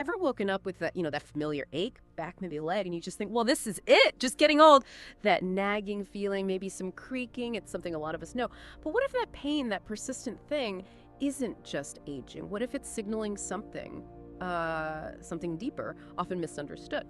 Ever woken up with that, that familiar ache, back, maybe leg, and you just think, well, this is it, just getting old. That nagging feeling, maybe some creaking, it's something a lot of us know. But what if that pain, that persistent thing, isn't just aging? What if it's signaling something, something deeper, often misunderstood?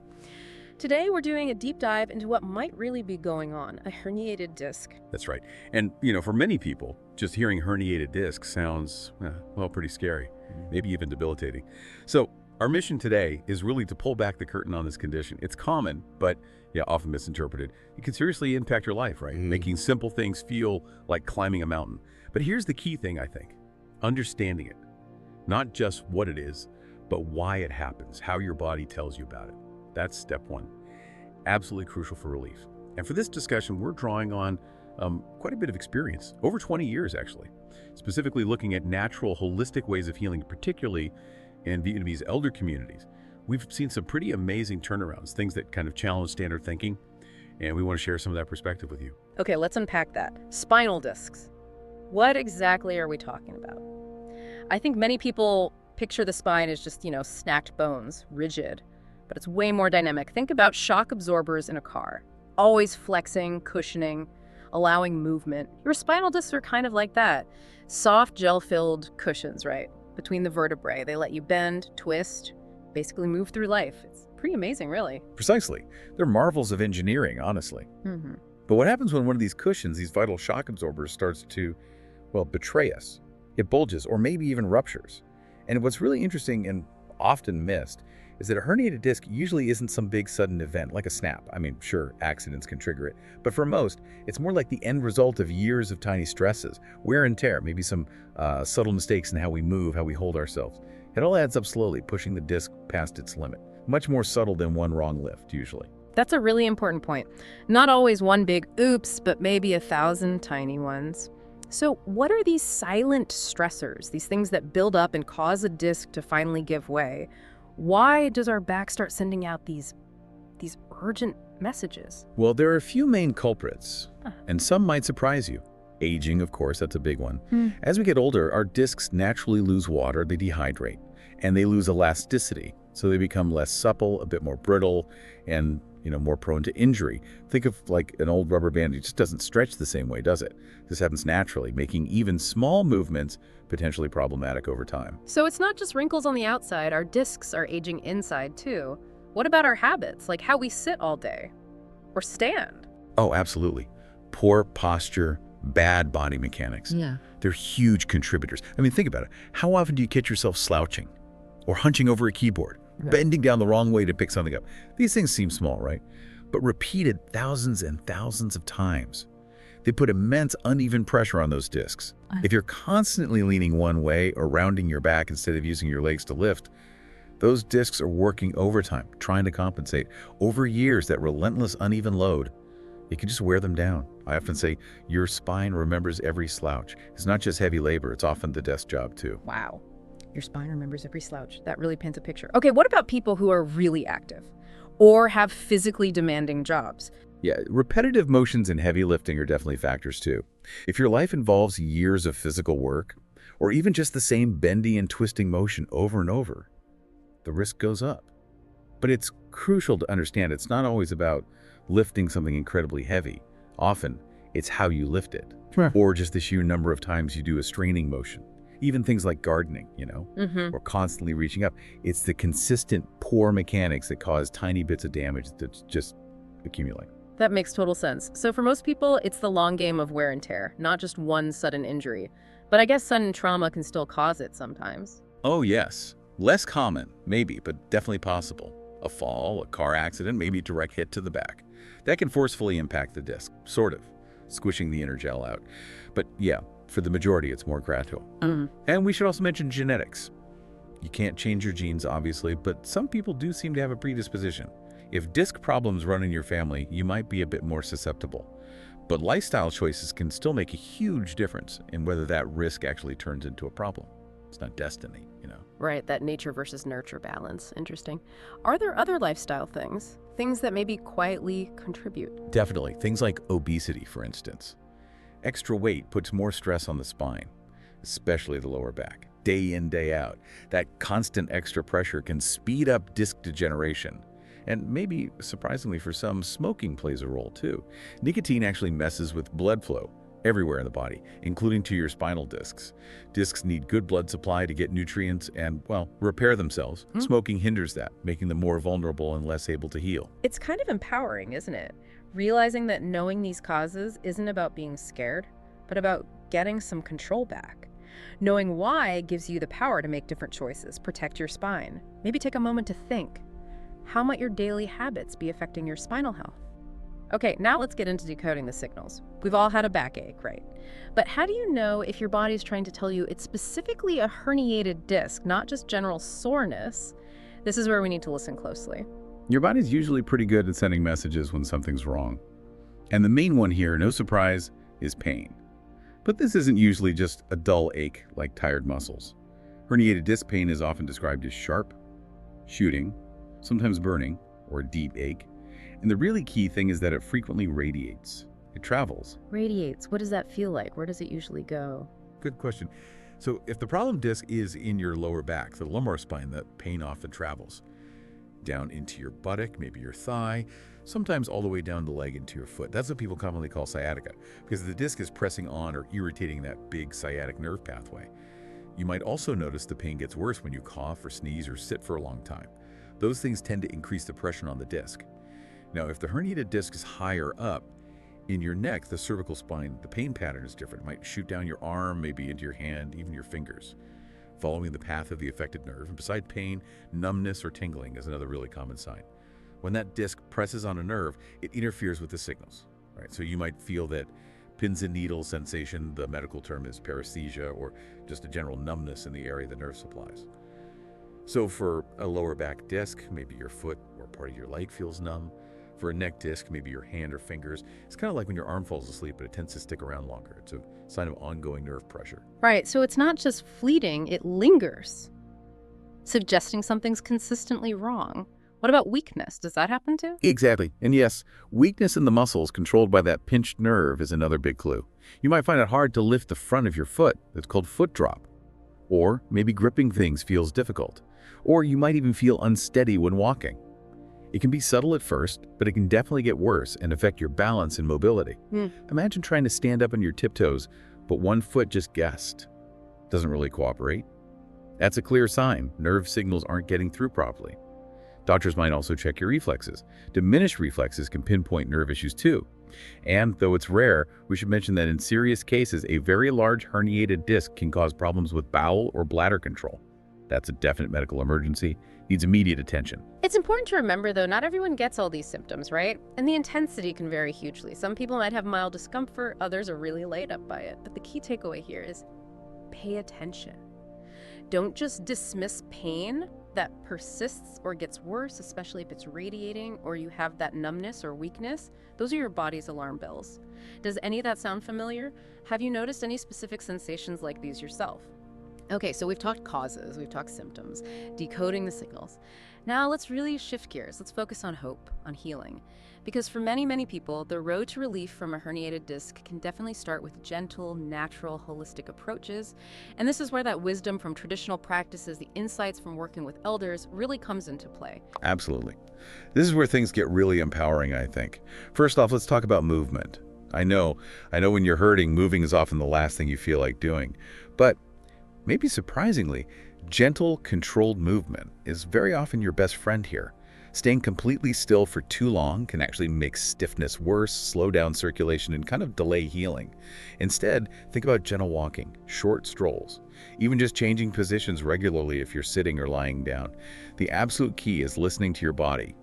Today, we're doing a deep dive into what might really be going on, a herniated disc. That's right. And, for many people, just hearing herniated disc sounds, well, pretty scary, maybe even debilitating. So our mission today is really to pull back the curtain on this condition. It's common, but often misinterpreted. It can seriously impact your life, right? Making simple things feel like climbing a mountain. But here's the key thing, I think. Understanding it. Not just what it is, but why it happens, how your body tells you about it. That's step one. Absolutely crucial for relief. And for this discussion, we're drawing on quite a bit of experience, over 20 years actually, specifically looking at natural, holistic ways of healing, particularly in Vietnamese elder communities. We've seen some pretty amazing turnarounds, things that kind of challenge standard thinking, and we want to share some of that perspective with you. Okay, let's unpack that. Spinal discs. What exactly are we talking about? I think many people picture the spine as just, snacked bones, rigid, but it's way more dynamic. Think about shock absorbers in a car, always flexing, cushioning, allowing movement. Your spinal discs are kind of like that. Soft, gel-filled cushions, right? Between the vertebrae. They let you bend, twist, basically move through life. It's pretty amazing, really. Precisely. They're marvels of engineering, honestly. But what happens when one of these cushions, these vital shock absorbers, starts to, betray us? It bulges or maybe even ruptures. And what's really interesting and often missed is that a herniated disc usually isn't some big sudden event like a snap. I mean, sure, accidents can trigger it, but for most, it's more like the end result of years of tiny stresses, wear and tear, maybe some subtle mistakes in how we move, how we hold ourselves. It all adds up slowly, pushing the disc past its limit. Much more subtle than one wrong lift, usually. That's a really important point. Not always one big oops, but maybe 1,000 tiny ones. So what are these silent stressors, these things that build up and cause a disc to finally give way? Why does our back start sending out these urgent messages? Well, there are a few main culprits, and some might surprise you. Aging, of course, that's a big one. As we get older, our discs naturally lose water, they dehydrate, and they lose elasticity, so they become less supple, a bit more brittle, and more prone to injury. Think of like an old rubber band. It just doesn't stretch the same way, does it? This happens naturally, making even small movements potentially problematic over time. So it's not just wrinkles on the outside, our discs are aging inside too. What about our habits, like how we sit all day or stand? Oh, absolutely. Poor posture, bad body mechanics. Yeah. They're huge contributors. I mean, think about it. How often do you catch yourself slouching or hunching over a keyboard? Bending down the wrong way to pick something up. These things seem small, right? But repeated thousands and thousands of times, they put immense uneven pressure on those discs. If you're constantly leaning one way or rounding your back instead of using your legs to lift, those discs are working overtime, trying to compensate. Over years, that relentless uneven load, it can just wear them down. I often say, your spine remembers every slouch. It's not just heavy labor, it's often the desk job too. Wow. Your spine remembers every slouch. That really paints a picture. Okay, what about people who are really active or have physically demanding jobs? Yeah, repetitive motions and heavy lifting are definitely factors too. If your life involves years of physical work, or even just the same bending and twisting motion over and over, the risk goes up. But it's crucial to understand it's not always about lifting something incredibly heavy. Often, it's how you lift it, or just the sheer number of times you do a straining motion. Even things like gardening, or constantly reaching up. It's the consistent poor mechanics that cause tiny bits of damage that just accumulate. That makes total sense. So for most people, it's the long game of wear and tear, not just one sudden injury. But I guess sudden trauma can still cause it sometimes. Oh yes. Less common, maybe, but definitely possible. A fall, a car accident, maybe a direct hit to the back. That can forcefully impact the disc, sort of, squishing the inner gel out. But yeah, for the majority, it's more gradual. And we should also mention genetics. You can't change your genes, obviously, but some people do seem to have a predisposition. If disc problems run in your family, you might be a bit more susceptible. But lifestyle choices can still make a huge difference in whether that risk actually turns into a problem. It's not destiny, Right, that nature versus nurture balance. Interesting. Are there other lifestyle things that maybe quietly contribute? Definitely. Things like obesity, for instance. Extra weight puts more stress on the spine, especially the lower back. day in, day out. That constant extra pressure can speed up disc degeneration. And maybe, surprisingly for some, smoking plays a role too. Nicotine actually messes with blood flow everywhere in the body, including to your spinal discs. Discs need good blood supply to get nutrients and, well, repair themselves. Smoking hinders that, making them more vulnerable and less able to heal. It's kind of empowering, isn't it? Realizing that knowing these causes isn't about being scared, but about getting some control back. Knowing why gives you the power to make different choices, protect your spine. Maybe take a moment to think. How might your daily habits be affecting your spinal health? Okay, now let's get into decoding the signals. We've all had a backache, right? But how do you know if your body's trying to tell you it's specifically a herniated disc, not just general soreness? This is where we need to listen closely. Your body's usually pretty good at sending messages when something's wrong. And the main one here, no surprise, is pain. But this isn't usually just a dull ache like tired muscles. Herniated disc pain is often described as sharp, shooting, sometimes burning, or a deep ache. And the really key thing is that it frequently radiates. It travels. Radiates, what does that feel like? Where does it usually go? Good question. So if the problem disc is in your lower back, the lumbar spine, that pain often travels down into your buttock, maybe your thigh, sometimes all the way down the leg into your foot. That's what people commonly call sciatica, because the disc is pressing on or irritating that big sciatic nerve pathway. You might also notice the pain gets worse when you cough or sneeze or sit for a long time. Those things tend to increase the pressure on the disc. Now, if the herniated disc is higher up in your neck, the cervical spine, the pain pattern is different. It might shoot down your arm, maybe into your hand, even your fingers, following the path of the affected nerve. And beside pain, numbness or tingling is another really common sign. When that disc presses on a nerve, it interferes with the signals, right? So you might feel that pins and needles sensation, the medical term is paresthesia, or just a general numbness in the area the nerve supplies. So for a lower back disc, maybe your foot or part of your leg feels numb. For a neck disc, maybe your hand or fingers. It's kind of like when your arm falls asleep, but it tends to stick around longer. It's a sign of ongoing nerve pressure. Right, so it's not just fleeting, it lingers, suggesting something's consistently wrong. What about weakness? Does that happen too? Exactly. And yes, weakness in the muscles controlled by that pinched nerve is another big clue. You might find it hard to lift the front of your foot. That's called foot drop. Or maybe gripping things feels difficult. Or you might even feel unsteady when walking. It can be subtle at first, but it can definitely get worse and affect your balance and mobility. Imagine trying to stand up on your tiptoes, but one foot just guessed. Doesn't really cooperate. That's a clear sign nerve signals aren't getting through properly. Doctors might also check your reflexes. Diminished reflexes can pinpoint nerve issues too. And though it's rare, we should mention that in serious cases, a very large herniated disc can cause problems with bowel or bladder control. That's a definite medical emergency, needs immediate attention. It's important to remember, though, not everyone gets all these symptoms, right? And the intensity can vary hugely. Some people might have mild discomfort, others are really laid up by it. But the key takeaway here is pay attention. Don't just dismiss pain that persists or gets worse, especially if it's radiating or you have that numbness or weakness. Those are your body's alarm bells. Does any of that sound familiar? Have you noticed any specific sensations like these yourself? Okay, so we've talked causes, we've talked symptoms, decoding the signals. Now let's really shift gears. Let's focus on hope, on healing. Because for many, many people, the road to relief from a herniated disc can definitely start with gentle, natural, holistic approaches. And this is where that wisdom from traditional practices, the insights from working with elders, really comes into play. Absolutely. This is where things get really empowering, I think. First off, let's talk about movement. I know when you're hurting, moving is often the last thing you feel like doing. But maybe surprisingly, gentle, controlled movement is very often your best friend here. Staying completely still for too long can actually make stiffness worse, slow down circulation, and kind of delay healing. Instead, think about gentle walking, short strolls, even just changing positions regularly if you're sitting or lying down. The absolute key is listening to your body.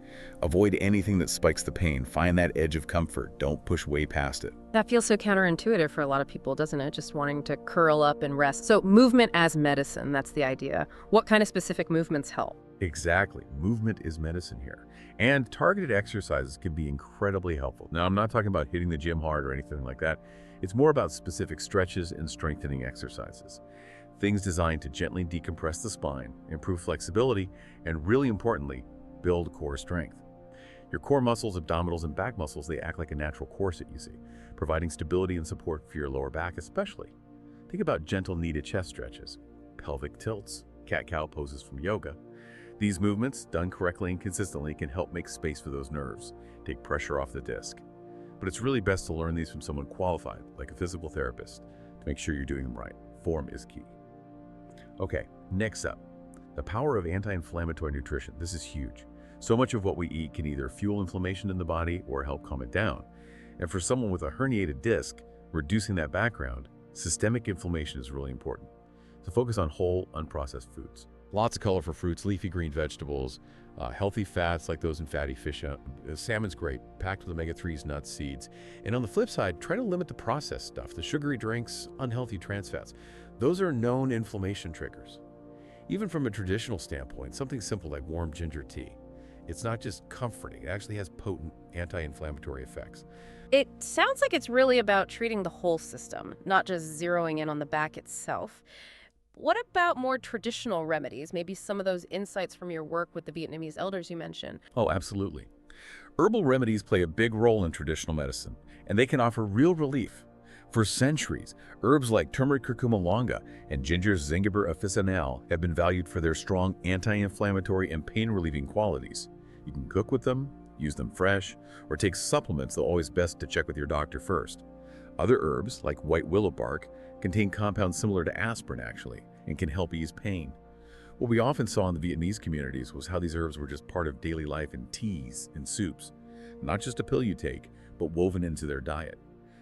Avoid anything that spikes the pain. Find that edge of comfort. Don't push way past it. That feels so counterintuitive for a lot of people, doesn't it? Just wanting to curl up and rest. So movement as medicine, that's the idea. What kind of specific movements help? Exactly. Movement is medicine here. And targeted exercises can be incredibly helpful. Now, I'm not talking about hitting the gym hard or anything like that. It's more about specific stretches and strengthening exercises. Things designed to gently decompress the spine, improve flexibility, and really importantly, build core strength. Your core muscles, abdominals, and back muscles, they act like a natural corset, you see, providing stability and support for your lower back especially. Think about gentle kneaded chest stretches, pelvic tilts, cat-cow poses from yoga. These movements, done correctly and consistently, can help make space for those nerves, take pressure off the disc. But it's really best to learn these from someone qualified, like a physical therapist, to make sure you're doing them right. Form is key. Okay, next up, the power of anti-inflammatory nutrition. This is huge. So much of what we eat can either fuel inflammation in the body or help calm it down. And for someone with a herniated disc, reducing that background, systemic inflammation is really important. So focus on whole, unprocessed foods. Lots of colorful fruits, leafy green vegetables, healthy fats like those in fatty fish. Salmon's great, packed with omega-3s, nuts, seeds. And on the flip side, try to limit the processed stuff, the sugary drinks, unhealthy trans fats. Those are known inflammation triggers. Even from a traditional standpoint, something simple like warm ginger tea. It's not just comforting, it actually has potent anti-inflammatory effects. It sounds like it's really about treating the whole system, not just zeroing in on the back itself. What about more traditional remedies? Maybe some of those insights from your work with the Vietnamese elders you mentioned. Oh, absolutely. Herbal remedies play a big role in traditional medicine, and they can offer real relief. For centuries, herbs like turmeric curcuma longa and ginger zingiber officinale have been valued for their strong anti-inflammatory and pain-relieving qualities. You can cook with them, use them fresh, or take supplements, though always best to check with your doctor first. Other herbs, like white willow bark, contain compounds similar to aspirin, actually, and can help ease pain. What we often saw in the Vietnamese communities was how these herbs were just part of daily life in teas and soups. Not just a pill you take, but woven into their diet.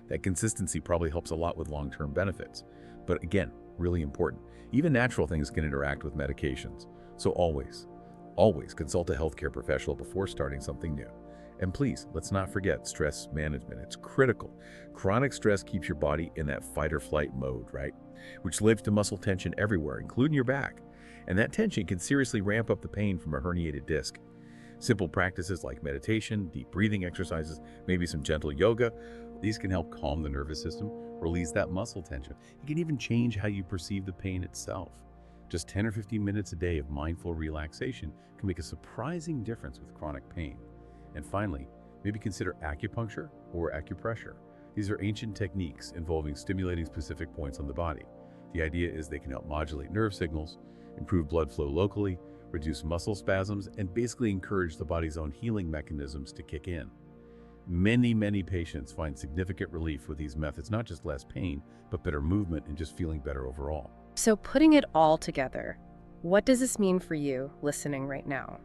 That consistency probably helps a lot with long-term benefits. But again, really important. Even natural things can interact with medications. So always consult a healthcare professional before starting something new. And please, let's not forget stress management. It's critical. Chronic stress keeps your body in that fight or flight mode, right? Which leads to muscle tension everywhere, including your back. And that tension can seriously ramp up the pain from a herniated disc. Simple practices like meditation, deep breathing exercises, maybe some gentle yoga, these can help calm the nervous system, release that muscle tension. It can even change how you perceive the pain itself. Just 10 or 15 minutes a day of mindful relaxation can make a surprising difference with chronic pain. And finally, maybe consider acupuncture or acupressure. These are ancient techniques involving stimulating specific points on the body. The idea is they can help modulate nerve signals, improve blood flow locally, reduce muscle spasms, and basically encourage the body's own healing mechanisms to kick in. Many patients find significant relief with these methods, not just less pain, but better movement and just feeling better overall. So putting it all together, what does this mean for you listening right now?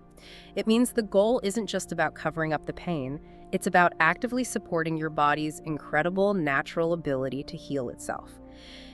It means the goal isn't just about covering up the pain, it's about actively supporting your body's incredible natural ability to heal itself.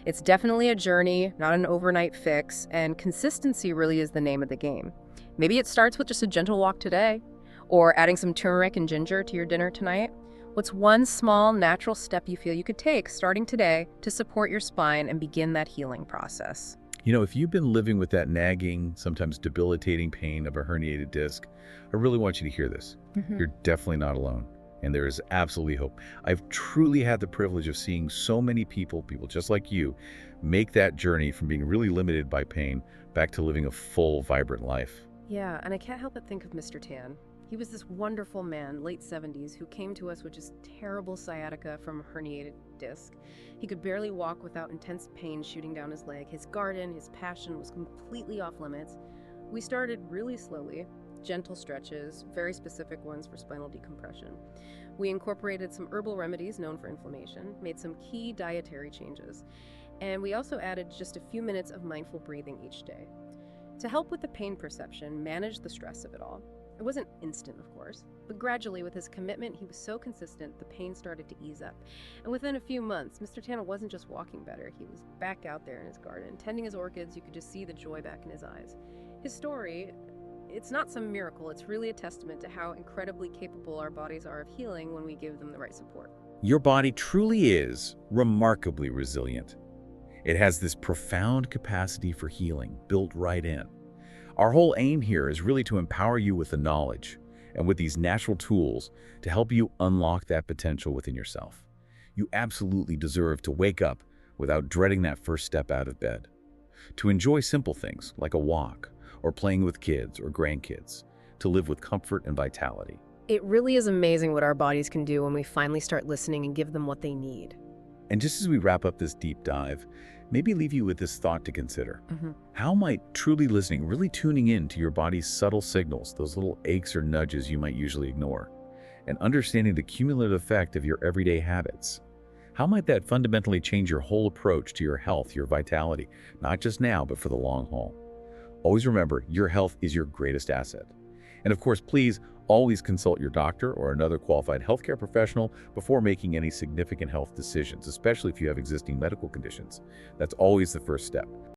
It's definitely a journey, not an overnight fix, and consistency really is the name of the game. Maybe it starts with just a gentle walk today, or adding some turmeric and ginger to your dinner tonight. What's one small, natural step you feel you could take starting today to support your spine and begin that healing process? You know, if you've been living with that nagging, sometimes debilitating pain of a herniated disc, I really want you to hear this. You're definitely not alone, and there is absolutely hope. I've truly had the privilege of seeing so many people just like you, make that journey from being really limited by pain back to living a full, vibrant life. Yeah, and I can't help but think of Mr. Tan. He was this wonderful man, late 70s, who came to us with just terrible sciatica from a herniated disc. He could barely walk without intense pain shooting down his leg. His garden, his passion was completely off limits. We started really slowly, gentle stretches, very specific ones for spinal decompression. We incorporated some herbal remedies known for inflammation, made some key dietary changes, and we also added just a few minutes of mindful breathing each day. To help with the pain perception, manage the stress of it all. It wasn't instant, of course, but gradually with his commitment, he was so consistent, the pain started to ease up. And within a few months, Mr. Tana wasn't just walking better, he was back out there in his garden, tending his orchids. You could just see the joy back in his eyes. His story, it's not some miracle, it's really a testament to how incredibly capable our bodies are of healing when we give them the right support. Your body truly is remarkably resilient. It has this profound capacity for healing built right in. Our whole aim here is really to empower you with the knowledge and with these natural tools to help you unlock that potential within yourself. You absolutely deserve to wake up without dreading that first step out of bed, to enjoy simple things like a walk or playing with kids or grandkids, to live with comfort and vitality. It really is amazing what our bodies can do when we finally start listening and give them what they need. And just as we wrap up this deep dive, maybe leave you with this thought to consider. Mhm. How might truly listening, really tuning in to your body's subtle signals, those little aches or nudges you might usually ignore, and understanding the cumulative effect of your everyday habits, how might that fundamentally change your whole approach to your health, your vitality, not just now, but for the long haul? Always remember, your health is your greatest asset. And of course, please always consult your doctor or another qualified healthcare professional before making any significant health decisions, especially if you have existing medical conditions. That's always the first step.